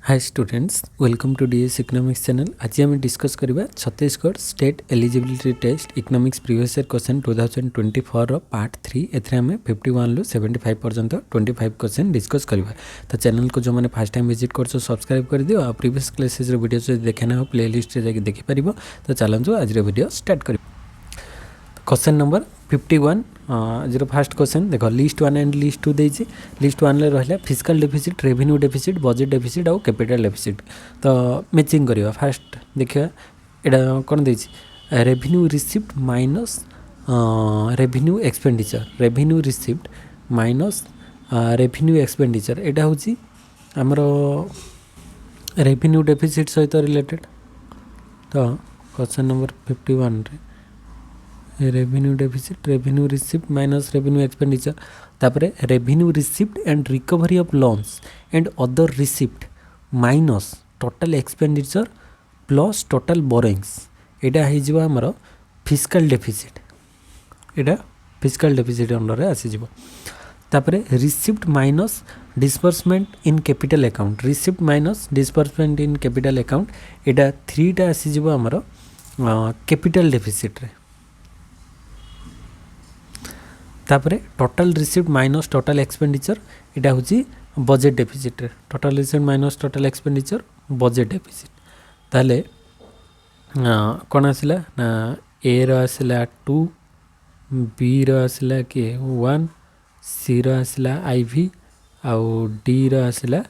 Hi students, welcome to DS economics channel. आज आम discuss करवा Chhattisgarh state eligibility test economics previous year question 2024 part 3। एथे आम 51 रु 75 पर्यंत 25 क्वेश्चन डिस्कस करवा। तो चैनल को जो मैंने फर्स्ट टाइम विजिट कर सब्सक्राइब कर दियो और प्रीवियस क्लासेस वीडियो जो देखना हो प्लेलिस्ट रे जाके देखि परिबो। तो चलंजो आज वीडियो स्टार्ट कर। Question number 51 zero first question देख लिस्ट 1 एंड लिस्ट 2 देछि। लिस्ट 1 ले रहला fiscal deficit, revenue deficit, budget deficit और कैपिटल डेफिसिट। तो मैचिंग करिवा। फास्ट देखिए एडा कोन देछि revenue received minus revenue expenditure, revenue received minus revenue expenditure एटा होछि हमरो रेवेन्यू डेफिसिट सहित रिलेटेड। तो क्वेश्चन नंबर 51 रे revenue deficit, revenue received minus revenue expenditure, तापरे revenue received and recovery of loans and other received minus total expenditure plus total borings एटा हे जिवो हमरो physical deficit. एटा physical deficit under रे आसी जिवो। तापरे received minus disbursement in capital account, received minus disbursement in capital account एटा 3 टा आसी जिवो हमरो कैपिटल डेफिसिट रे। तापरे total received minus total expenditure एटा होची बजेट डेफिसिट रे। Total received minus total expenditure budget deficit. ताले कोन आसिला ना ए रो आसिला 2, बी रो आसिला के 1, सी रो आसिला आईवी आउ डी रो आसिला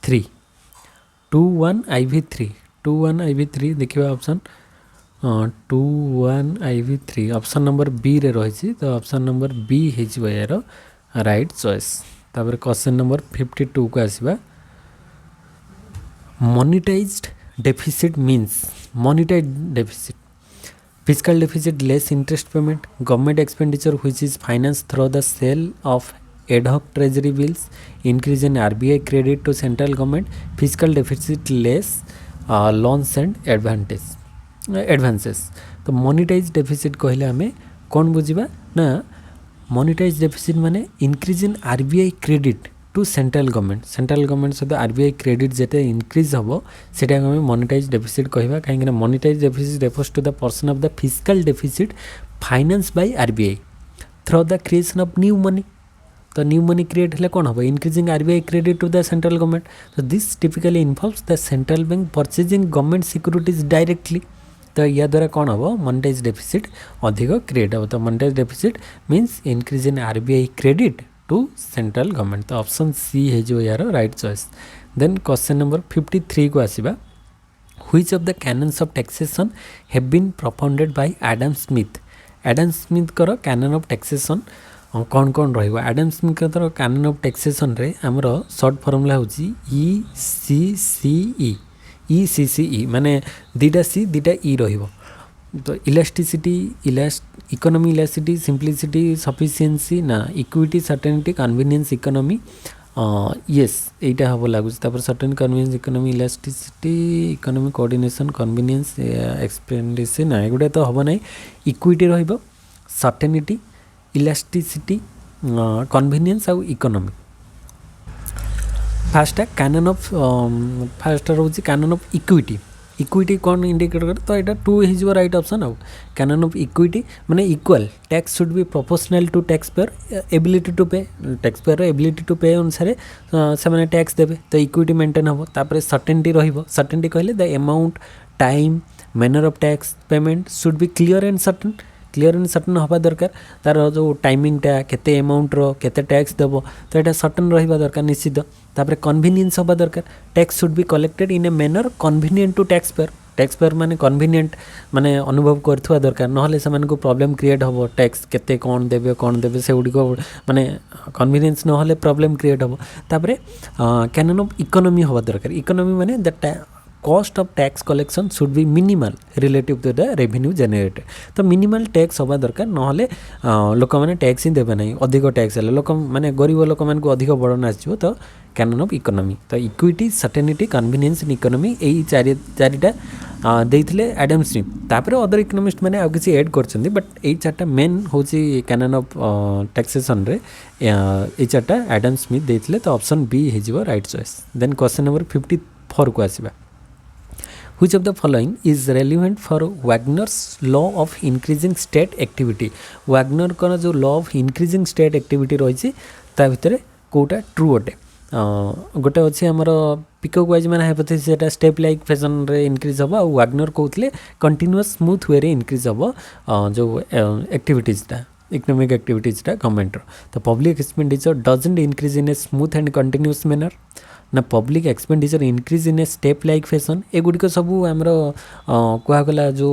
3। 2 1 आईवी 3, 2 1 आईवी 3 देखिबा option 2 1 IV 3 option number B रे रही। तो ऑप्शन नंबर बी हो यार राइट चॉइस। तापर क्वेश्चन नंबर 52 को आसवा। Monetised deficit means monetised deficit fiscal deficit less interest payment, government expenditure which is finance through the sale of ad hoc treasury bills, increase in RBI credit to central government, fiscal deficit less loans and advances. तो monetise deficit कहले हमें कौन बुझा ना monetise deficit माने increase in RBI credit to central government, central government सहित RBI credit जेते increase हम से हमें मोनिटाइज डेफिसिट कहवा। कहीं monetise deficit refers to the portion of the fiscal deficit finance by RBI through the creation of new money. तो new money create हेले कौन हम increasing RBI credit to the central government. तो this typically involves the central bank purchasing government securities directly. तो या द्वारा कौन हम मोनिटाइज डेफिसिट अधिक क्रिएट हम। तो monetise deficit means increase in RBI credit to central government. तो ऑप्शन सी है यार right choice. Then question number 53 को आसवा। Which of the canons of taxation have been propounded by Adam Smith. Adam Smith कर canon of taxation कौन कौन रहिबो। एडम स्मिथ कर कैनन ऑफ टैक्सेशन रे हमर शॉर्ट फॉर्मूला होची ECCE माने दीटा सी दीटा ई रहिबो। तो elasticity, economy elasticity, simplicity, sufficiency ना equity, certainty, convenience economy. Yes एटा हबो लागुच। तापर certain convenience economy, elasticity, economy coordination, convenience expenditure ना एगुडा तो हबो नै। इक्विटी रहिबो, सर्टेनिटी, इलास्टिसिटी, कन्वीनियंस आउ economy. First canon of first रोची कैनन ऑफ इक्विटी। इक्विटी कौन इंडिकेट करे तो यहाँ 2 हो राइट ऑप्शन। आउ कैनन ऑफ इक्विटी माने equal tax should be proportional to tax pair ability to पे। टैक्स पेयर एबिलिटी टू पे अनुसार से मैंने टैक्स देवे। तो इक्विटी मेंटेन हम। तापरे सर्टेनिटी रहिबो। सर्टेनिटी कहले the amount, time, manner of tax payment should be clear and certain. Clear and certain हवा दरकार। तार जो टाइमिंगटा केते अमाउंट रो केते टैक्स देबो तो यहाँ सर्टेन रहिबा दरकार निश्चित। तापरे कन्वीनियंस हवा दरकार। Tax should be collected in a manner convenient to tax payer. Tax payer माने कन्वीनियंट माने अनुभव करथुआ दरकार नहले सेमान को प्रॉब्लम क्रिएट हबो। टैक्स केते कोन देबे से गुडी को माने कन्वीनियंस नहले प्रॉब्लम क्रिएट हबो। तापरे कैनन ऑफ इकोनॉमी हवा दरकार। इकोनॉमी माने the cost of tax collection should be minimal relative to the revenue generated. तो मिनिमल टैक्स हवा दरकार नहले लोक मैंने टैक्स ही देवे नहीं। अधिक टैक्स हेले लोक माने गरीब लोक मान को अधिक बर्डन आसो। तो कैनन ऑफ इकोनॉमी तो equity, certainty, convenience in economy यही चारिटा देइथिले एडम स्मिथ तापर अदर इकोनॉमिस्ट माने आ किसी ऐड करछन्ती बट एई चारटा मेन होची कैनन ऑफ टैक्सेशन रे एई चारटा एडम स्मिथ देइथिले तो ऑप्शन बी हे जिवो right choice. Then question number 54 को आसीबा Which of the following is relevant for Wagner's law of increasing state activity? Wagner का जो law of increasing state activity रही ता भितर कोटा ट्रू अटे गोटे अच्छे आमर पिकॉक वाइज मैंने हाइपोथेसिस सेटा स्टेप लाइक फैशन रे इंक्रीज हम और वाग्नर कहते कंटिन्यूअस स्मूथ वे रे इंक्रीज हम जो एक्टिविटीजटा इकोनॉमिक एक्टिविटीजटा गवर्नमेंट तो public expenditure doesn't increase in a smooth and continuous manner ना public expenditure increase in a step like fashion एगुड़िक सबू आमर कहगला जो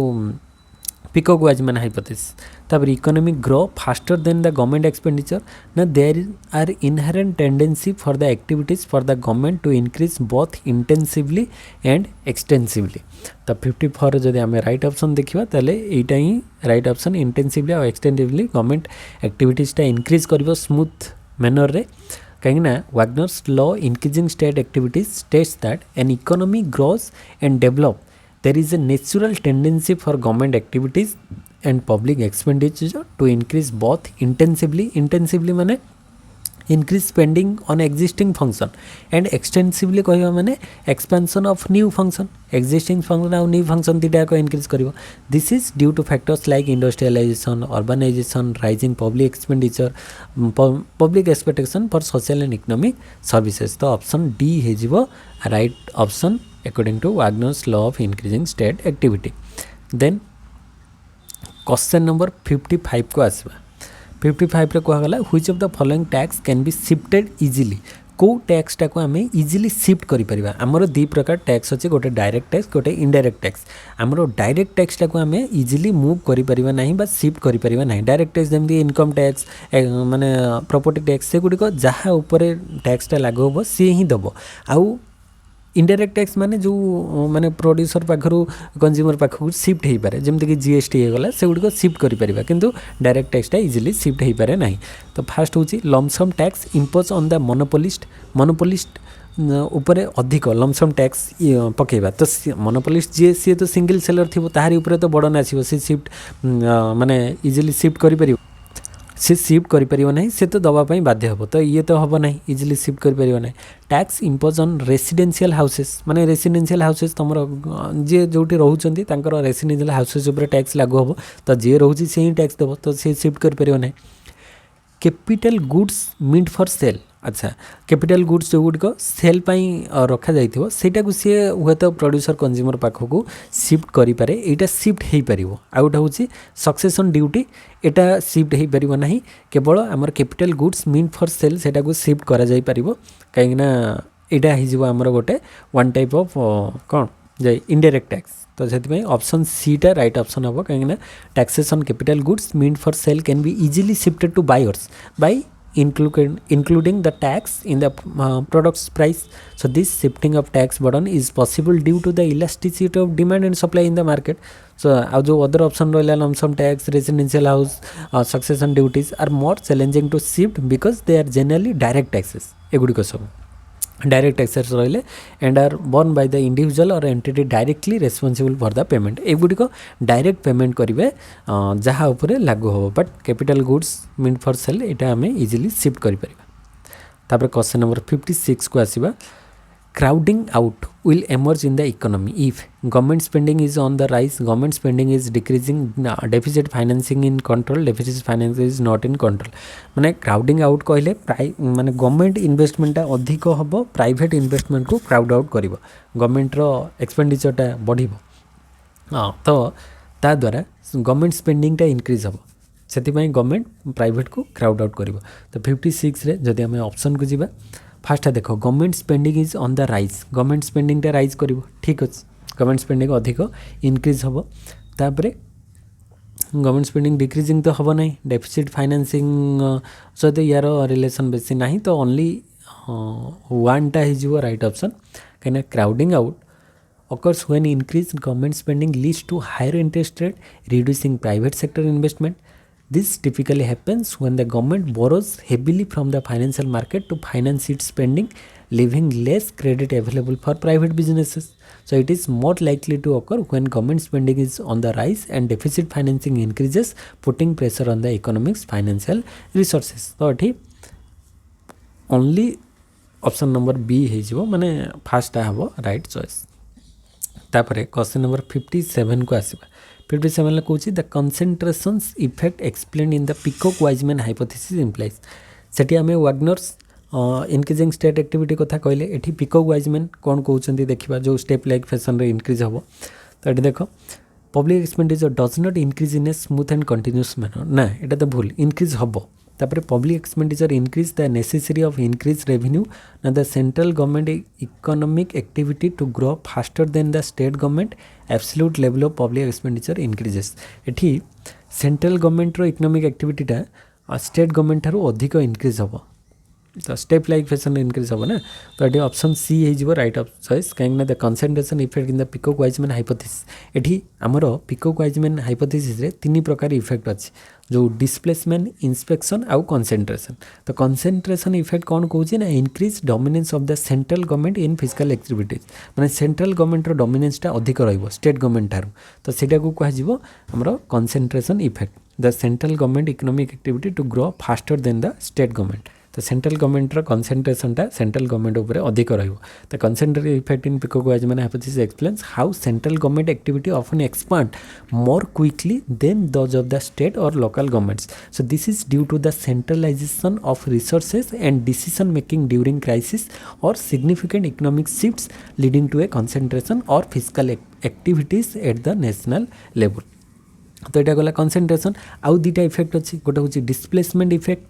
पिकॉक वाइज मैंने हाइपोथेसिस तापर economic grow faster than the government expenditure ना there are inherent tendency for the activities for the government to increase both intensively and extensively तो 54 जदि आम राइट ऑप्शन देखा ताले एटा ही राइट ऑप्शन इंटेंसिवली और extensively government एक्टिविटीजटा इंक्रीज कर स्मूथ मैनर रे कहीं Wagner's law increasing state activities states that an economy grows and develop there is a natural tendency for government activities and public expenditure to increase both intensively माने increase spending on existing function and extensively कहवा माने expansion of new function existing function और new function तीटा को increase करिवो this is due to factors like industrialization urbanization rising public expenditure public expectation for social and economic services तो option D हे जिवो right option according to Wagner's law of increasing state activity। then question number 55 को आसवा 55 रे कहगला which of the following tax can be shifted easily को टैक्सटा को आम easily shift करें आमर दी प्रकार टैक्स अच्छे गोटे डायरेक्ट टैक्स गोटे इनडायरेक्ट टैक्स आमर डायरेक्ट टैक्सटा को आम इजिली मूव करें ना बा शिफ्ट करें ना डायरेक्ट टैक्स जमी इनकम टैक्स माने प्रॉपर्टी टैक्स से गुड़िक जहाँ उपर टैक्सटा लागू हम सी ही दब आउ इनडायरेक्ट टैक्स माने जो माने प्रोड्यूसर पाखरु कंज्यूमर पाखरु शिफ्ट हो पारे जमती कि जीएसटी होगला से गुड़िक शिफ्ट करें किंतु डायरेक्ट टैक्सटा इजिली शिफ्ट हो पारे ना तो फास्ट हूँ lump sum tax impose on the monopolist उपरे अधिक लमसम टैक्स पकेबा तो मोनोपोलिस्ट जी सी तो सिंगल सेलर थी ताहारी उपरे तो बर्डन आसीबो सी शिफ्ट माने इजिली शिफ्ट करि सी शिफ्ट करें ना से तो दवापाई बाध्य हम तो ये तो हम ना इजिली शिफ्ट करें ना tax impose on residential houses माने रेसिडेंशियल हाउसेस तुम जी जो रोचे रेसिडेंशियल हाउसेस उपर टैक्स लागू हम तो जी रोचे से ही टैक्स देव तो सी शिफ्ट करें ना capital goods meant for sale अच्छा कैपिटल गुड्स जो गुड़िक सेल रखा जाइथिबो सेटा को सी हुए तो प्रोड्यूसर कंज्यूमर पाखक शिफ्ट करें यहाँ शिफ्ट हो पार आउट हूँ सक्सेसन ड्यूटी एटा शिफ्ट हो पार ना केवल आमर capital goods meant for sale सेटा को शिफ्ट करा जाई परिबो कहीं यहाँ हो आमर गोटे वन टाइप ऑफ कौन जे इनडायरेक्ट टैक्स तो से ऑप्शन सी टा राइट ऑप्शन हम कहीं taxes on capital goods meant for sale can be easily shifted to buyers by including the tax in the product's price. So this shifting of tax burden is possible due to the elasticity of demand and supply in the market. So जो other option रहा lump sum tax, residential house, succession duties are more challenging to shift because they are generally direct taxes. एगुड़िक सब direct taxes रहिले and are borne by the individual or entity directly responsible for the payment एगुड़िक direct payment करेंगे जहाँ उपरे लागू हो but capital goods meant for sale यहाँ आम इजिली शिफ्ट करें क्वेश्चन नंबर 56 को आसवा crowding out will emerge in the economy if government spending is on the rise, government spending is decreasing, deficit financing in control, deficit financing is not in control. माने crowding out कहले माने government इन्वेस्टमेंटा अधिक हम private investment को crowd out कर government एक्सपेंडिचरटा बढ़ तो ता द्वारा गवर्नमेंट स्पेंडिंगटा इंक्रीज हम से गवर्नमेंट प्राइवेट को क्राउड आउट कर तो 56 रे जदि आम ऑप्शन को जीवा फास्ट देख government spending is on the rise government स्पेंडिंगटा राइज कर ठीक अच्छे गवर्नमेंट स्पेंडिंग अधिक इनक्रीज हम तापर गवर्नमेंट स्पेंडिंग डिक्रीजिंग तो हम ना डेफिसिट फाइनेंसिंग सहित यार रिलेशन बेसी ना तो ओनली वनटा हो राइट ऑप्शन कहीं crowding out occurs when increased government spending leads to higher interest rate, reducing private sector investment. This typically happens when the government borrows heavily from the financial market to finance its spending, leaving less credit available for private businesses. So it is more likely to occur when government spending is on the rise and deficit financing increases, putting pressure on the economic's financial resources. So it only option number B हो माने first हम right choice. तापर question number 57 को आसवा. 57 कौन the concentrations effect explain in the peacock Wiseman hypothesis implies. सेठी आम Wagner's increasing state activity कथा कहले एठी पिकॉक वाइजमैन कौन कहते देखा जो स्टेप लाइक फैशन रे इनक्रीज हम. तो ये देख public expenditure does not increase in a smooth and continuous manner ना एटा तो भूल इनक्रीज हम. तापर public expenditure increase the necessary of increase revenue ना the central government economic activity to grow faster than the state government absolute level of public expenditure increases. एठी central government रो economic एक्टिविटीटा स्टेट गवर्नमेंट ठारू अधिक increase हम. तो step like fashion increase हम ना. तो ये ऑप्शन सी हो राइट ऑफ चॉइस कहीं the concentration effect in the peacock Wiseman hypothesis. एठी आमर पिकॉक वाइजमैन हाइपोथेसिस रे तीन प्रकार इफेक्ट अच्छी जो डिस्प्लेसमेंट इंस्पेक्शन आउ कंसेंट्रेशन. तो कंसेंट्रेशन इफेक्ट कौन कौन ना increase dominance of the central government in physical activities माने सेंट्रल गवर्नमेंट डोमिनेंसटा अधिक रहिबो स्टेट गवर्नमेंट ठारू. तो सेटा को कह हमर concentration effect the central government economic activity to grow faster than the state government. तो सेंट्रल गवर्नमेंट कंसेंट्रेशनटा सेंट्रल गवर्नमेंट उपरे अधिक रहिबो. The concentration effect in Peacock Wiseman hypothesis explains how central government activity often expand more quickly than those of the state or local governments. So this is due to the centralization of resources and decision making during crisis or significant economic shifts leading to a concentration or fiscal activities at the national level. तो यहाँ गला concentration आउ दुटा effect अच्छी गोटे हूँ displacement effect.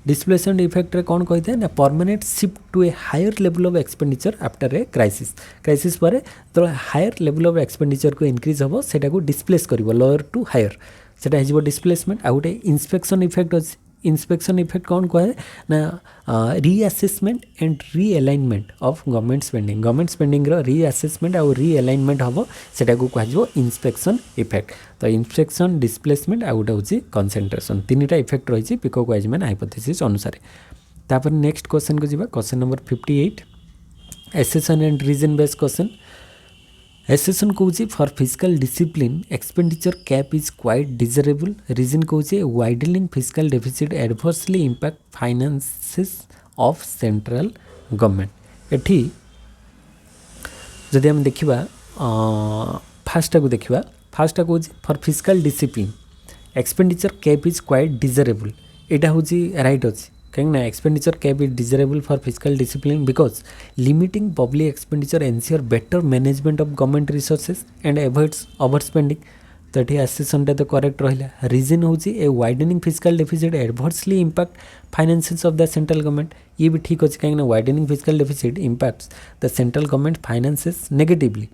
Displacement effect रे कौन कही ना permanent shift to a higher level of expenditure after a crisis पर तो हायर लेवल ऑफ एक्सपेंडिचर को इनक्रीज हम से डिस्प्लेस कर लोअर टू हायर से डिस्प्लेसमेंट. आ गए इंस्पेक्शन इफेक्ट अच्छी. इंस्पेक्शन इफेक्ट कौन कहे ना reassessment and realignment of government spending reassessment आउ रीअलाइनमेंट हम से कह इंस्पेक्शन इफेक्ट. तो इंस्पेक्शन डिस्प्लेसमेंट आ गोटे हूँ कंसेंट्रेशन तीन इफेक्ट रही पिकॉक वाइजमैन हाइपोथेसिस अनुसार. तापर नेक्स्ट क्वेश्चन को जी question number 58 assertion and reason based question. Assertion कौन for fiscal discipline expenditure cap is quite desirable. Reason कौन widening fiscal deficit adversely impact finances of central government. एठी जदि हम देखिबा फास्टा को देखिबा फास्टा कौन for fiscal discipline expenditure cap is quite desirable. एटा हूँ राइट अच्छी कहीं expenditure cap is desirable for fiscal discipline because limiting public expenditure ensure better management of government resources and avoids over spending. तो ये आसेसनटा तो करेक्ट रहा. Reason हूँ a widening fiscal deficit adversely impact finances of the central government. ये भी ठीक अच्छे कहीं widening fiscal deficit impacts the central government finances negatively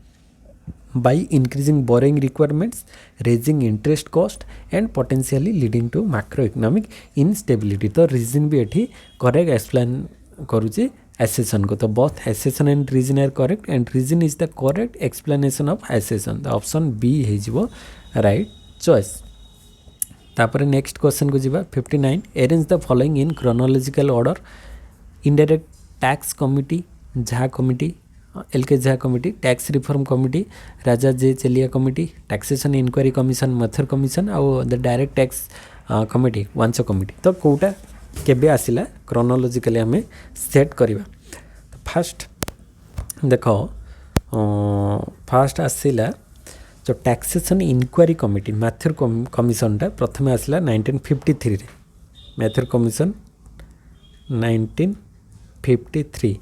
by increasing borrowing requirements, raising interest cost and potentially leading to macroeconomic instability. तो reason भी एठी correct explain करूची accession को. तो both accession and reason are correct and reason is the correct explanation of accession. The option B है जीवो right choice. तापर next question को जीवा 59 arrange the following in chronological order. Indirect tax committee Jha committee L K. Jha committee, tax reform committee Raja J Chelliah committee, taxation inquiry commission Mathur commission आउ the direct tax committee Wanchoo committee. तो कौटा केबे आसिला chronologically हमें set करिबा. तो फास्ट देखो फास्ट आसिला जो टैक्सेशन इनक्वारी कमिटी मैथुर कमिशनटा प्रथम आसिला 1953 रे. मैथुर कमिशन 1953.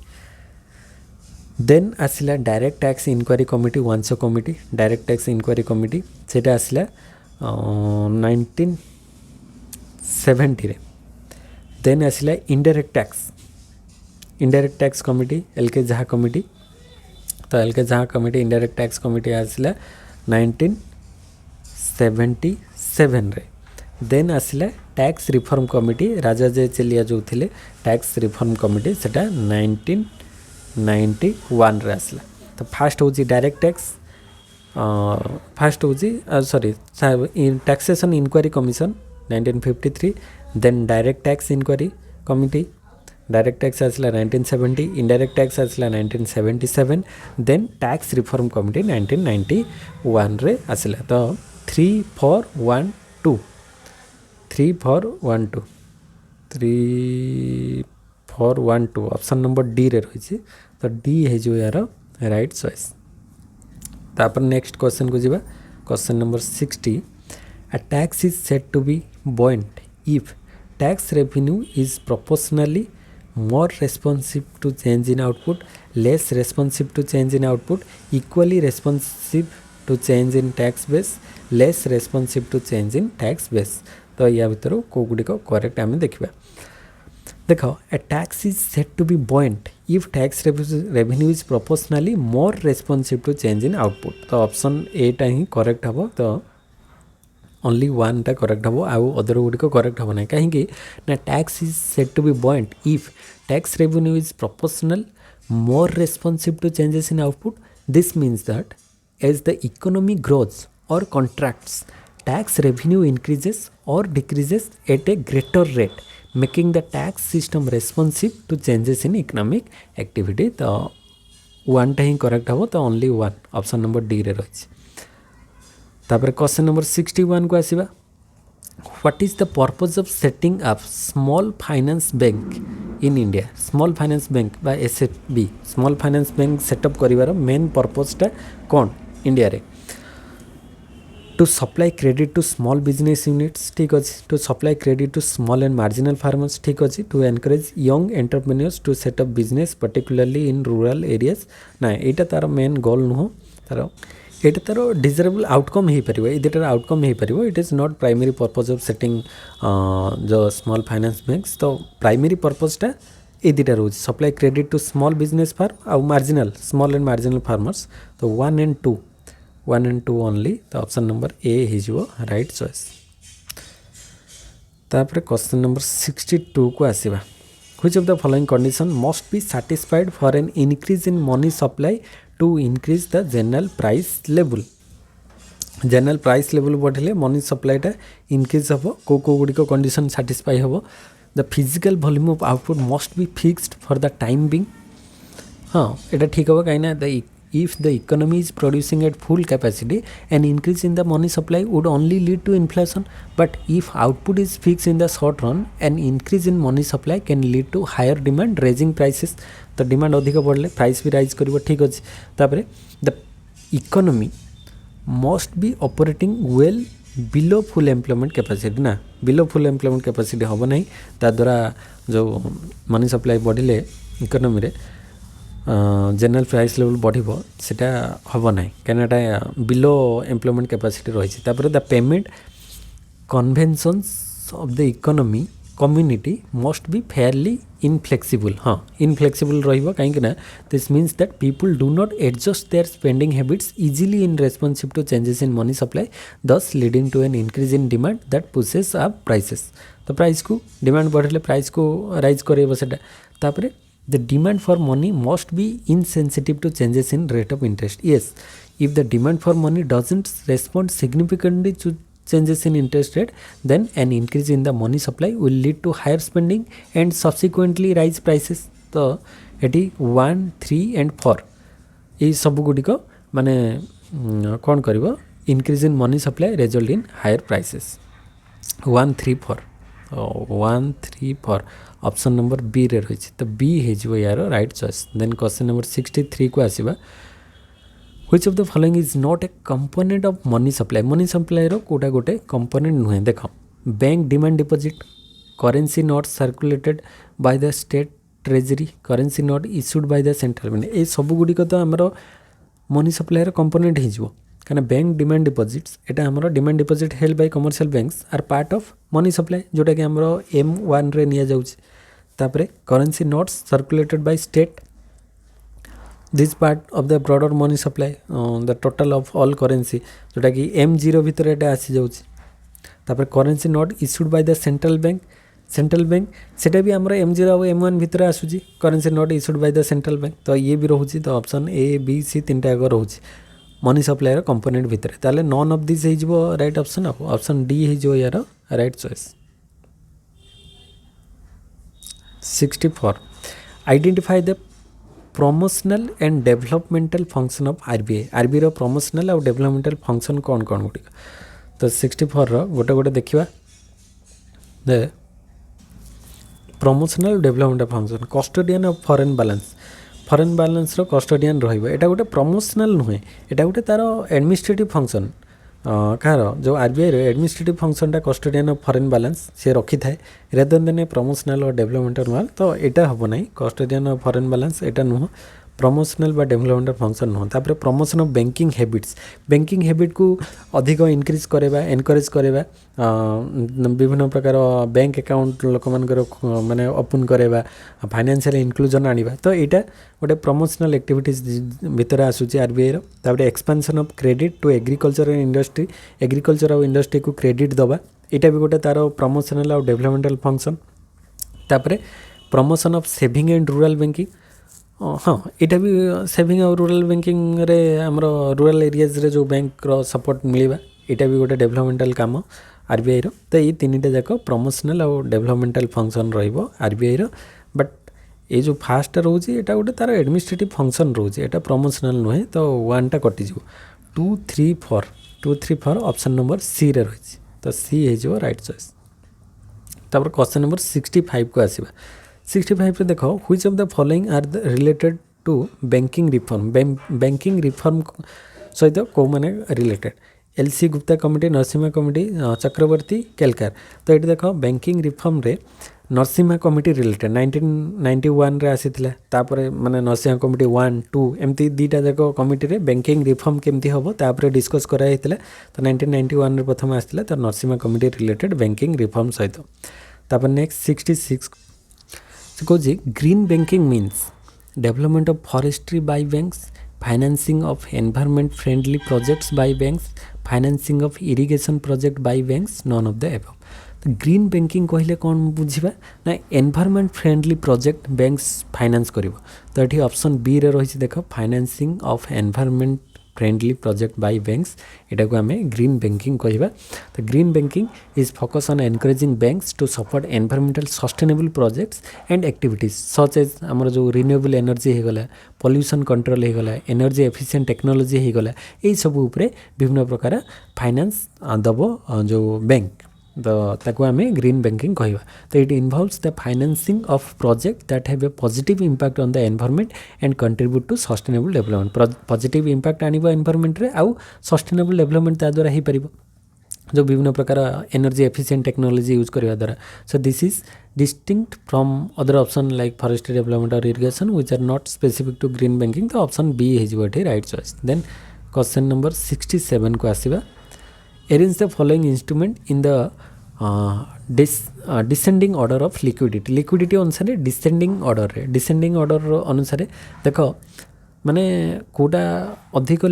देन आसिला direct tax inquiry committee Wanchoo committee direct tax inquiry committee सेटा आसिला 1970 रे. देन आसिला indirect tax committee L K. Jha committee. तो L K. Jha committee indirect tax committee आसिला 1977 रे. देन आसिला tax reform committee Raja J Chelliah जो थिले टैक्स रिफॉर्म कमिटी सेटा 1991 रे आसला. तो फास्ट हूँ डायरेक्ट टैक्स फास्ट हूँ sorry taxation inquiry commission 1953. Then direct tax inquiry committee direct tax आसला 1970, इनडायरेक्ट टैक्स आसला 1977, देन टैक्स रिफॉर्म कमिटी 1991 रे आसला। तो 3412 3412 3412 ऑप्शन नंबर डी रे रही। तो डी है जो यार राइट चॉइस। तापर नेक्स्ट क्वेश्चन को जीवा। Question number 60, a tax is said to be buoyant if tax revenue is proportionally more responsive to change in output, less responsive to change in output, equally responsive to change in tax base, less responsive to change in tax base। तो या भीतर को गुडी को correct आम देखा। देखो a tax is set to be buoyant if tax revenue is proportionally more responsive to change in output। तो option ए टा ही करेक्ट हम। तो ओनली वन टा करेक्ट हम, आउ अदर गुड़िक करेक्ट हम ना। कहीं ना tax is set to be buoyant if tax revenue is proportional more responsive to changes in output। This means that as the economy grows or contracts, tax revenue increases or decreases at a greater rate, making the tax system responsive to changes in economic activity। तो one टा ही correct हम। तो only one option number D रे रही। तापर question number 61 को आसीबा। What is the purpose of setting up small finance bank in India. Small finance bank बा SFB, small finance bank setup करिवार मेन पर्पजटा कौन इंडिया रे? To supply credit to small business units, ठीक अच्छे। To supply credit to small and marginal farmers, ठीक अच्छे। To encourage young entrepreneurs to set up business particularly in rural areas. ना यहाँ तार मेन गोल नुह, तार ये तार डिजरेबल आउटकम हो पार, ये दुटार आउटकम हो पार। It is not primary purpose of setting जो स्मॉल फाइनेंस बैंक्स। तो प्राइमरी पर्पजटा ये दुटा रोज supply credit to small business farm आउ marginal small and marginal farmers. तो 1 and 2 ओनली। तो ऑप्शन नंबर ए हो राइट चॉइस। तापर क्वेश्चन नंबर 62 को आसीबा। Which of the following condition must be satisfied for an increase in money supply to increase the general price level. General price level बढ़ले money सप्लाईटा increase हम। को गुड़िक condition satisfy हम? The physical volume of output must be fixed for the time being. हाँ यहाँ ठीक हम, कहीं if the economy is producing at full capacity, an increase in the money supply would only lead to inflation, but if output is fixed in the short run, an increase in money supply can lead to higher demand raising prices। तो demand अधिक बढ़ले price भी rise करिवो, ठीक अच्छे। तापरे the economy must be operating well below full employment capacity. ना below full employment capacity हम ना, ताद्वारा जो मनी सप्लाई बढ़ले इकोनॉमी रे जनरल प्राइस लेवल बढ़िबो सेटा हम ना, कहीं बिलो एम्प्लॉयमेंट कैपेसिटी रही। तापर the payment conventions of the economy community must be Fairlie inflexible. हाँ इनफ्लेक्सिबल रहिबो, कहीं ना this means that people do not adjust their spending habits easily in responsive to changes in money supply, thus leading to an increase in demand that pushes up prices. तो price को demand बढ़ले price को rise करेबो सेटा। तापर the demand for money must be insensitive to changes in rate of interest। Yes, if the demand for money doesn't respond significantly to changes in interest rate, then an increase in the money supply will lead to higher spending and subsequently rise prices। तो ये 1, 3 and 4 ये सब गुड़िक माने कौन करिवो? Increase in money supply result in higher prices. 1, 3, 4 1, 3, 4 option number B रे रही। तो बी हो यार right choice. Then question number 63 को आसीबा। Which of the following is not a component of money supply. Money supply रो कोटा गोटे कंपोनेंट नुहे। देख bank demand deposit, currency note circulated by the state treasury, currency note issued by the central bank, ये सब गुड़िक तो आमर money supply component हो। कहीं बैंक डिमांड डिपॉजिट्स एटा हमरो demand deposit held by commercial banks are part of money supply, जोटा कि हमरो M1 रे निया जाउछि। तापरे currency notes circulated by state, this part of the broader money supply the total of all currency, जोटा कि M0 भितर एटा आसी जाउछि। तापरे currency note issued by the central bank, central bank सेटा भी हमरो M0 और M1 भितर आसुछि। Currency note issued by the central bank, तो ये भी रहउछि। तो ऑप्शन ए बी सी तीनटा आगे रहउछि मनी सप्लाई कंपोनेंट भितर। ताले नॉन ऑफ दिस हो राइट ऑप्शन। ऑप्शन डी हो यार right choice. 64 identify the promotional and developmental function of RBI RBI रो प्रमोशनल और डेवलपमेंटल फंक्शन कौन कौन गुटिक तो 64 रो गोटे गोटे देखिबा दे promotional developmental function custodian of foreign balance रो कस्टोडियन रहिबो एटा गोटे प्रमोशनल नुहे एटा गोटे तार एडमिनिस्ट्रेटिव फंक्शन कार जो आरबीआई रो एडमिनिस्ट्रेटिव फंक्शनटा कस्टोडियन ऑफ फॉरेन बैलेंस से रखी थाए रेदर देन प्रमोशनल और डेवलपमेंटल माल तो एटा हम ना कस्टोडियन ऑफ फॉरेन बैलेंस एटा नुह प्रमोशनल बा डेवलपमेंटल फंक्शन नुह तापर प्रमोशन ऑफ बैंकिंग हैबिट को अधिक इनक्रीज करवा एनकरेज करवा विभिन्न प्रकार बैंक अकाउंट लोक माने ओपन करवा फाइनेंशियल इनक्लूजन आनिबा तो एटा गोटे प्रमोशनल एक्टिविटीज भितर आसूची आरबीआई रो तापर expansion of credit to agriculture and industry agriculture और इंडस्ट्री को क्रेडिट दबा एटा भी गोटे तार प्रमोशनल और डेवलपमेंटल फंक्शन तापर promotion of saving and rural banking हाँ यहाँ भी सेविंग और रूरल बैंकिंग रे हमरो रूरल एरियाज रे जो बैंक रो सपोर्ट मिलवा यहाँ भी गोटे डेवलपमेंटल काम आरबीआई रो तो ये तीनटा जाक प्रमोशनल और डेवलपमेंटल फंक्शन रहिबो आरबीआई रो बट ये जो फास्ट रोचे यहाँ गोटे तार एडमिनिस्ट्रेटिव फंक्शन रोचे यहाँ प्रमोशनल नुहे तो 1 टा कटिज 2 3 4 ऑप्शन नंबर सी रे रही तो सी हो राइट चॉइस तापर क्वेश्चन नंबर 65 को आसीबा 65 रे देखो which of the following are the related to banking reform सहित को माने related L C Gupta committee Narasimham committee Chakravarty Kelkar तो ये देखो बैंकिंग रिफॉर्म रे नरसिम्हा कमिटी रिलेटेड 1991 रे आसीथिला तापर माने नरसिम्हा कमिटी 1 2 एमती दीटा जाक कमिटी रे बैंकिंग रिफॉर्म केमती हबो तापर डिस्कस करा हेतिला तो 1991 रे प्रथम आसीथिला तो Narasimham committee related banking reform सहित तापर नेक्स्ट 66 कौन green banking means development of forestry by banks financing of environment friendly projects by banks financing of irrigation project by banks none of the above तो ग्रीन बैंकिंग कहले कौन बुझा ना environment friendly project banks finance करिवो तो ये option B रे रही देख financing of environment friendly project by banks एटा को आमे ग्रीन बैंकिंग कहबा तो green banking is focus on encouraging banks to support environmental sustainable projects and activities such as आमर जो रिन्यूएबल एनर्जी हो गला पॉल्यूशन कंट्रोल हो गला एनर्जी एफिशिएंट टेक्नोलॉजी हो गला एई सब ऊपर विभिन्न प्रकार फाइनेंस दबो जो बैंक तो ताको आमे ग्रीन बैंकिंग कहवा तो it involves the financing of project that have a positive impact on the environment and contribute to sustainable development positive impact आनिबो एनवायरनमेंट रे आउ सस्टेनेबल डेवलपमेंट ता द्वारा ही परिबो जो विभिन्न प्रकार एनर्जी एफिशिएंट टेक्नोलॉजी यूज करवा द्वारा so this is distinct from other option like forestry development और irrigation which are not specific to green banking तो ऑप्शन बी हेजिबो एठी right choice then question number 67 को आसीबा arrange the following instrument in the descending order of liquidity अनुसार descending order अनुसार देख माने कोटा अधिक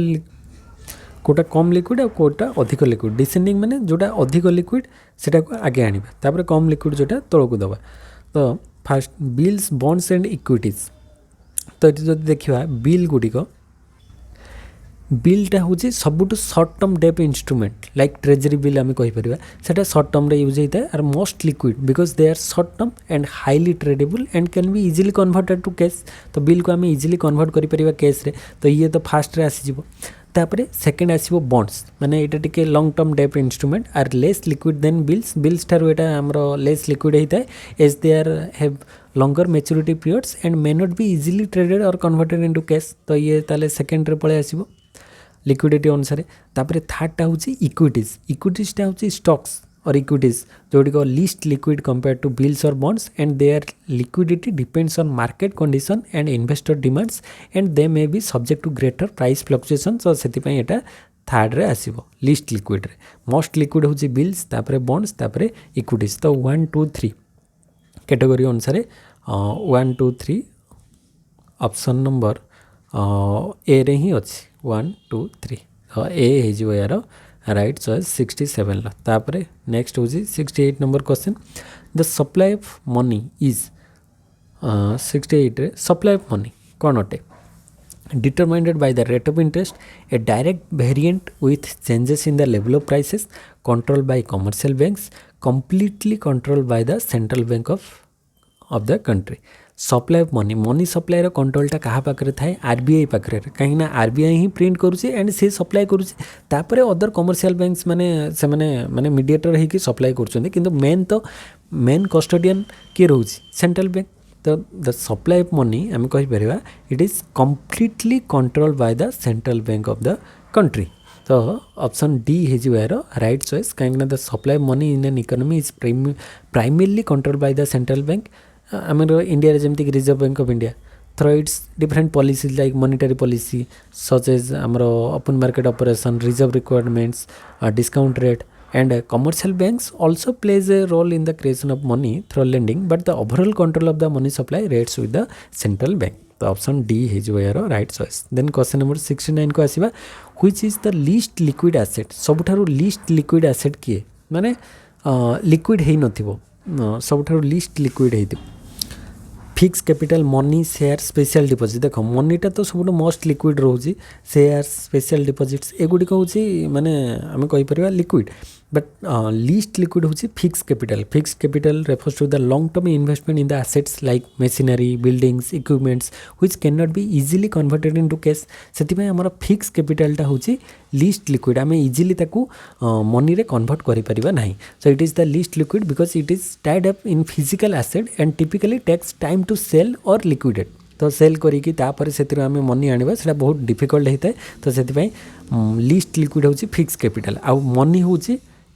कोटा कम लिक्विड और कोटा अधिक लिक्विड डिसेंडिंग माने जोटा अधिक लिक्विड सेटा को आगे आनिबा तापर कम लिक्विड जोटा तळको दबा तो first bills bonds and equities तो ये जो देखिबा बिल गुडी को बिलटा हूँ सबुठ short term debt instrument like treasury bill आम कहीपर से सर्ट टर्म यूज होता है are most liquid because they are short term and highly tradeable and can be easily converted to cash तो बिल को आम इजिली कन्वर्ट कर cash रे तो ये तो फास्ट रे आसीजिवो तापरे सेकेंड आसीबो बॉन्ड्स माने एटा टिके long term debt instrument are less liquid than bills ठारू एटा हमरो लेस लिक्विड होता है as they are have longer maturity periods and may not be easily traded और कन्वर्टेड इनटू कैश तो ये ताले सेकेंड रे पळे आसीबो लिक्विडिटी अनुसार तापरे थर्डटा हूँ इक्विटीजटा हूँ स्टॉक्स और इक्विटीज जोटिक least liquid compare to bills और bonds and their liquidity depends on market condition and investor demands and they may be subject to greater price fluctuation तो से एटा थर्ड रे आसीबो लिस्ट लिक्विड रे मोस्ट लिक्विड हूँ bills तापरे bonds तापरे इक्विटीज तो 1 2 3 कैटेगरी अनुसार 1 2 3 ऑप्शन नंबर ए रे ही अच्छी 1 2 3 तो ए हो यार राइट चॉइस 67 तापरे नेक्स्ट हूँ 68 number question the supply of money is 68 रे सप्लाई ऑफ मनी कौन अटे determined by the rate of interest a direct variant with changes in the level of prices control by commercial banks completely control by the central bank of of the country supply of money money supply कंट्रोलटा क्या पाखे थाए RBI पाखे कहीं RBI ही print करुचे and से supply करुचे तापर अदर कमर्शियल बैंक्स माने से माने मीडिएटर होगी सप्लाई कर मेन तो मेन कस्टोडियन किए रोचे सेंट्रल बैंक तो द सप्लाई ऑफ मनी आम कहीपर it is completely control by the central bank of the country तो ऑप्शन डी हो राइट चॉइस कहीं the supply of money in an economy is primarily control by the central bank आमर India जमीक Reserve Bank of India through its different policies like monetary policy such as आमर open market operation reserve requirements discount rate and commercial banks also plays a role in the creation of money through lending but the overall control of the money supply rests with the central bank तो option D हो right choice then question number 69 को आसीबा which is the least liquid asset सबुठारु least liquid asset किए माने liquid हेई नथिबो सबुठारु लीस्ट लिक्विड हेई fix capital money share special deposit देख मनीटा तो सब मोस्ट लिक्विड रोचे शेयर स्पेशल डिपोजिट्स एगुड़िक हूँ माने आम कहीपर लिक्विड बट लीस्ट लिक्विड हूँ fix capital refers to the long term investment in the assets like machinery buildings equipments which can not be easily converted into cash से आमर fix कैपिटलटा हूँ लीस्ट लिक्विड आम इजिली ताकू money रे convert करें ना so it is the least liquid because it is tied up in physical asset and typically takes time to sell और लिक्विडेट तो सेल करिकी से आम मनी आने से बहुत डिफिकल्ट होता है तो से लीस्ट लिक्विड हूँ फिक्स कैपिटल आउ मनी हूँ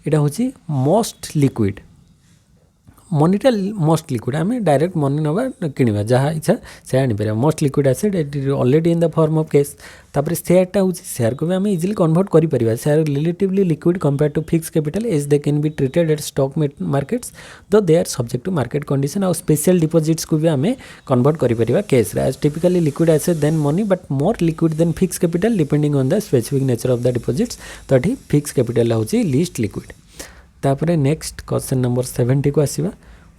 यहाँ हूँ मोस्ट लिक्विड मनीटा मोस्ट लिक्विड आम डायरेक्ट मनी नवा किणवा जहाँ इच्छा से आनीपर most liquid asset it is already in the form of cash तापर शेयरटा हूँ शेयर को भी आम इजिली कन्वर्ट करें share relatively liquid compare to fix capital as they can be traded at stock markets though they are subject to market condition और special deposits को भी आम कन्वर्ट करें cash as typically liquid asset than money but more liquid than fix capital depending on the specific nature of the deposits तो ये fix capital हूँ least liquid तापर next question number 70 को आसीबा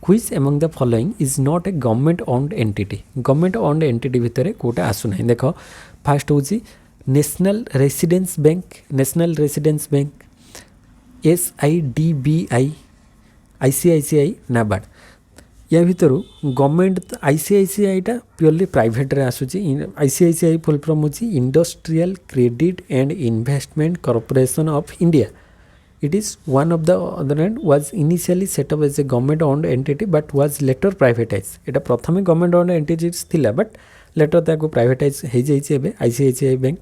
which among the following is not a government owned entity government owned entity भितर कोटा आसुना देख फास्ट हूँ national residence bank SIDBI ICICI NABARD या भितर गवर्नमेंट ICICI प्योरली प्राइवेट रे आसुची ICICI फुल फॉर्म हूँ industrial credit and investment corporation of India It is one of the other hand was initially set up as a government owned entity but was later privatized. एटा प्रथमे government owned entities थिला but later ताको privatize हो जाइए एबे ICICI bank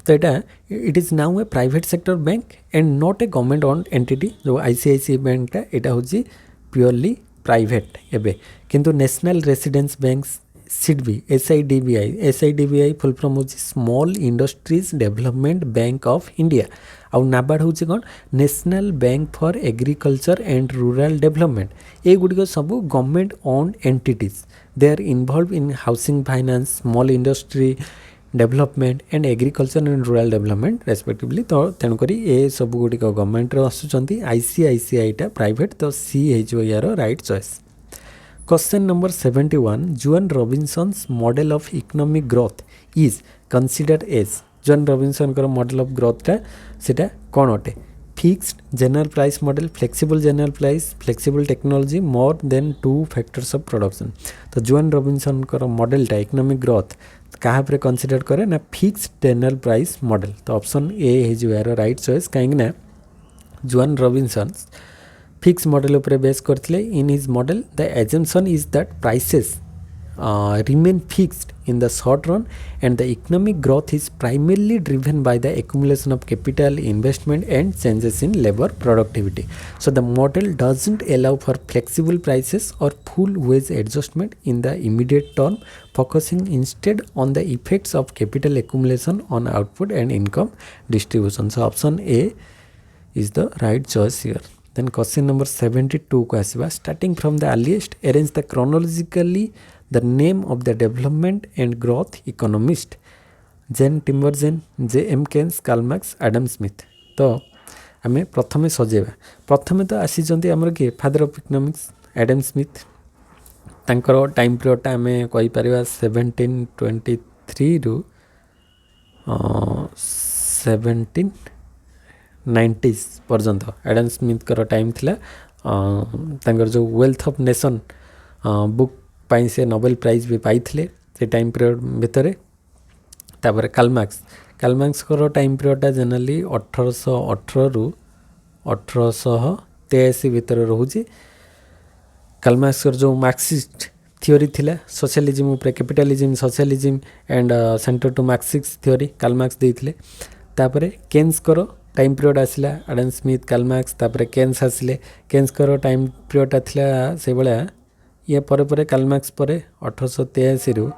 तो एटा it is now a private sector bank and not a government owned entity जो ICICI bank टा एटा होची purely private एबे किंतु national residence banks SIDBI full form हूँ small industries development bank of India आउ नाबार्ड हूँ कौन national bank for agriculture and rural development ये गुड़िक सब government owned entities they are involve in housing finance small industry development and agriculture and rural development respectively तो तेणुक ये सब गुड़िक गवर्नमेंट आसुँच ICICI टा प्राइवेट तो सी हो यार right choice question number 71 John Robinson's model of economic growth is considered as Joan Robinson का मॉडल ऑफ ग्रोथ सेटा कौन अटे fixed general price model flexible general price flexible technology more than 2 factors of production तो Joan Robinson का मॉडलटा economic growth क्या consider करे ना फिक्स्ड जनरल प्राइस मॉडल तो ऑप्शन ए हो राइट चॉइस कहीं जॉन रॉबिन्सन फिक्स मॉडल उपरे बेस करथिले in his model the assumption is that prices remain fixed in the short run and the economic growth is primarily driven by the accumulation of capital investment and changes in labour productivity so the model doesn't allow for flexible prices or full wage adjustment in the immediate term focusing instead on the effects of capital accumulation on output and income distribution so option A is the right choice here Then question number 72 को आसीबा starting from the earliest arrange the chronologically the name of the development and growth economist Jan Tinbergen J.M. Keynes Karl Marx Adam Smith तो आम प्रथमे सजेबा प्रथमे तो आसी आमर किए father of economics Adam Smith तांकर टाइम पीरियडटा आम कहीपर 1723 रु 1790s पर्यंत एडम स्मिथ कर टाइम थिला तांकर जो वेल्थ ऑफ नेशन बुक पाई से नोबेल प्राइज भी पाइथिले से टाइम पीरियड भितर। तापर कालमार्क्स को टाइम पीरियडटा जनरली 1818 रु 1883 भितर रोचे। कालमार्क्स जो मार्क्सिस्ट थियोरी थिला सोशलिज्म उपरे capitalism socialism and centre to Marxist theory Karl Marx देइथिले। तापर केन्स करो टाइम पीरियड आसिला एडम स्मिथ कालमार्क्स तापर केन्स आसिले। केन्स करो टाइम पीरियडटा थिला से बेला ये परे परे कालमार्क्स परे 1883 रु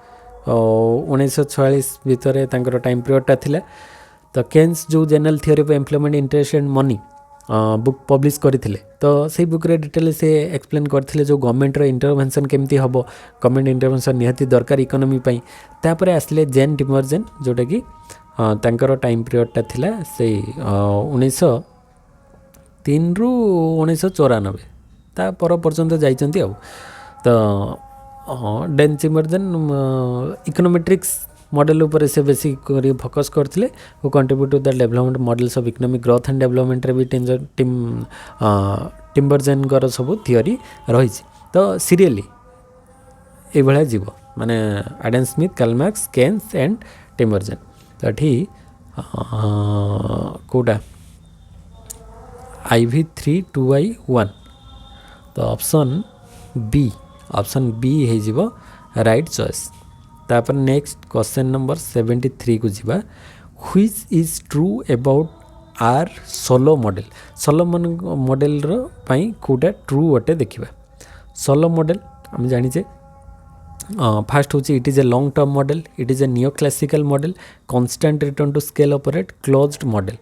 1946 भितर तांकर टाइम पीरियडटा थिला। तो केन्स जो general theory of employment interest and money book publish करथिले तो से बुक रे डिटेल से एक्सप्लेन करथिले जो गवर्नमेंट रो इंटरवेंशन केमती हबो गवर्नमेंट इंटरवेंशन निहाती दरकार इकोनॉमी पई। तापर आसले जेन टिमरजेन जोटा कि तांकर टाइम पीरियडटा थिला से 1903 रु 1994 ता पर पर्यंत जाइचंती आ। तो डेन टिमरजेन इकोनोमेट्रिक्स मॉडल ऊपर से बेसी फोकस करथिले वो contribute to the development models of economic growth and development रे भी टिम्बरजेन कर सब थियोरी रही। तो सीरियली ये भाया जीव माने Adam Smith Karl Marx Keynes and Tinbergen. तो ये कोटा IV3 2I1 तो ऑप्शन बी है जीव राइट चॉइस। तापर नेक्स्ट क्वेश्चन नंबर 73 को जीवा which is true about R Solow model. Solow model रो पाई कोटा ट्रू अटे देखिबा। सोलो मॉडल हम जानिचे फास्ट होची it is a long term model it is a neo classical model constant return to scale operate closed model.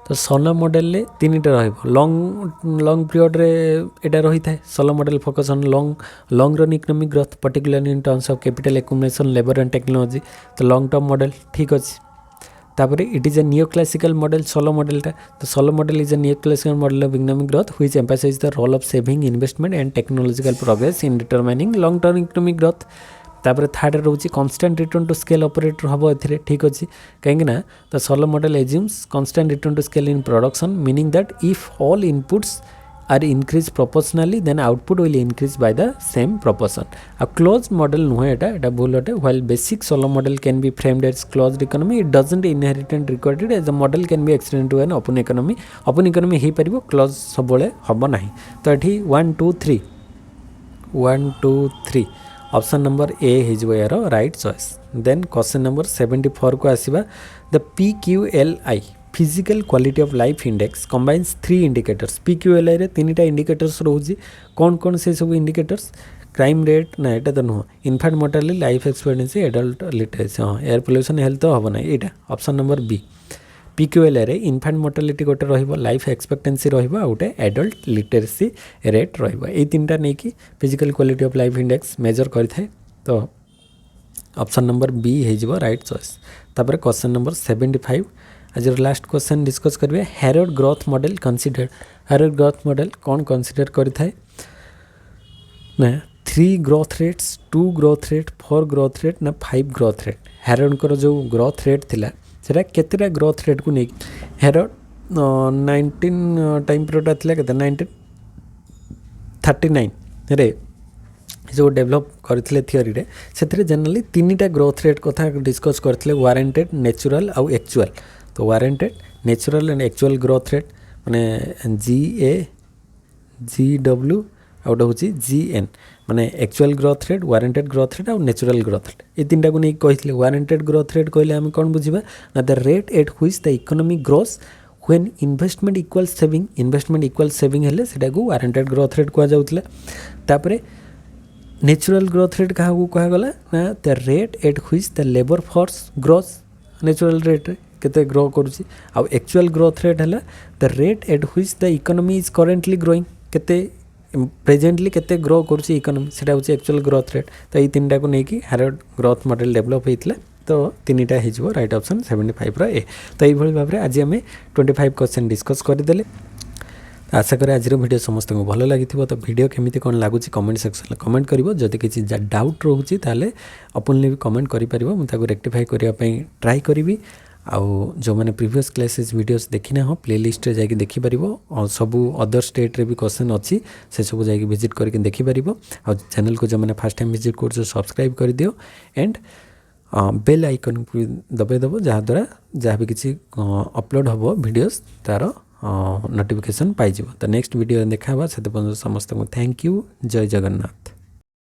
तो Solow model ले तीनटा रहिबो लॉन्ग पीरियड रे एटा रही थाए। Solow model focus on long run economic growth particularly in terms of capital accumulation labour and technology. तो long term model ठीक अछि। तापर it is a neo classical model Solow मॉडलटा। तो Solow model is a neo classical model of economic growth which emphasise the role of saving investment and technological progress in determining long term economic growth. तापर third रोचे constant return to scale operator हम ए ठीक अच्छे कहीं the Solow model assumes constant return to scale in production meaning that if all inputs are increase proportionally then output will increase by the same proportion. आ close model नुहे एटा भूल अटे। While basic Solow model can be framed as closed economy it doesn't inherent recorded as the model can be extended to an open economy हो पार close सब हम ना। तो ये 1 2 3 ऑप्शन नंबर ए हो यार right choice. Then question number 74 को आसीबा the PQLI physical quality of life index combines 3 indicators. PQLI रे 3टा इंडिकेटर्स रोजी कौन से सब इंडिकेटर्स क्राइम रेट ना एटा तो नुह in fact mortality life expectancy adult literacy हाँ एयर पोल्यूशन हेल्थ तो हम ना यहाँ ऑप्शन नंबर बी। PQLI रे इनफैंट मोर्टालिटी गोटे रहिबो लाइफ एक्सपेक्टेंसी रहिबो गोटे एडल्ट लिटरेसी रेट रहिबो ए तीनटा नै कि physical quality of life index measure करिथाय। तो ऑप्शन नंबर बी हे जिवो राइट चॉइस। तापर क्वेश्चन नंबर 75 आज लास्ट क्वेश्चन डिस्कस करिवे Harrod growth model consider. Harrod growth model कौन कंसीडर करिथाय ना 3 growth rates 2 growth rate 4 growth rate ना 5 ग्रोथ रेट। हैरोल्ड को जो ग्रोथ रेट थिला सेटा केतेटा ग्रोथ रेट को नहीं हैरोल्ड 19 टाइम पीरियड थिला केते 1939 रे जो डेवलप करथिले थियोरी रे सेथरे जनरली 3टा ग्रोथ रेट कथा डिस्कस करथिले वारंटेड नेचुरल आउ एक्चुअल। तो warranted natural and actual growth rate माने GW आउट होची GN माने actual growth rate warranted growth rate और नेचुरल ग्रोथ रेट ये तीनटा को नहीं कहिथिले। वारंटेड ग्रोथ रेट कहले हम कोन बुझिबा ना the rate at which the economy grows when investment equal saving हेले सेटा को वारंटेड ग्रोथ रेट कहा जाउतले। तापरे नेचुरल ग्रोथ रेट कहा कहा गला ना the rate at which the labour force grows natural rate केते ग्रो करूची। आ एक्चुअल ग्रोथ रेट हैला the rate at which the economy is currently growing केते प्रेजेंटली केते ग्रो करूची इकोनॉमी सेटा होची एक्चुअल ग्रोथ रेट। तो ये तीनटा को नेकी हैरोल्ड ग्रोथ मॉडल डेवलप होइतला। तो तीनटा हो राइट ऑप्शन 75 ए। तो ये भाव में आज आम 25 क्वेश्चन डिस्कस करदे। आशा करें आज वीडियो समस्त को भल लगी। तो वीडियो केमिति कौन लगुच कमेंट सेक्शन कमेंट कर जदि किसी डाउट रोचे ताले ओपनली भी कमेंट करें मुझे रेक्टिफाई करने ट्राई करी। आउ जो मैंने प्रीवियस क्लासेस वीडियोस देखी ना हो प्लेलिस्ट रे जाके देखि परिबो और सबु अदर स्टेट रे भी क्वेश्चन अछि से सब जाके विजिट करके देखि परिबो और चैनल को जो मैंने फर्स्ट टाइम विजिट करछो सब्सक्राइब कर दियो एंड बेल आइकन को दबाई दबो जहाँ द्वारा जहाँ भी किसी अपलोड हबो वीडियोस तार नोटिफिकेशन पाई जिवो। तो नेक्स्ट वीडियो देखा से समस्त को थैंक यू। जय जगन्नाथ।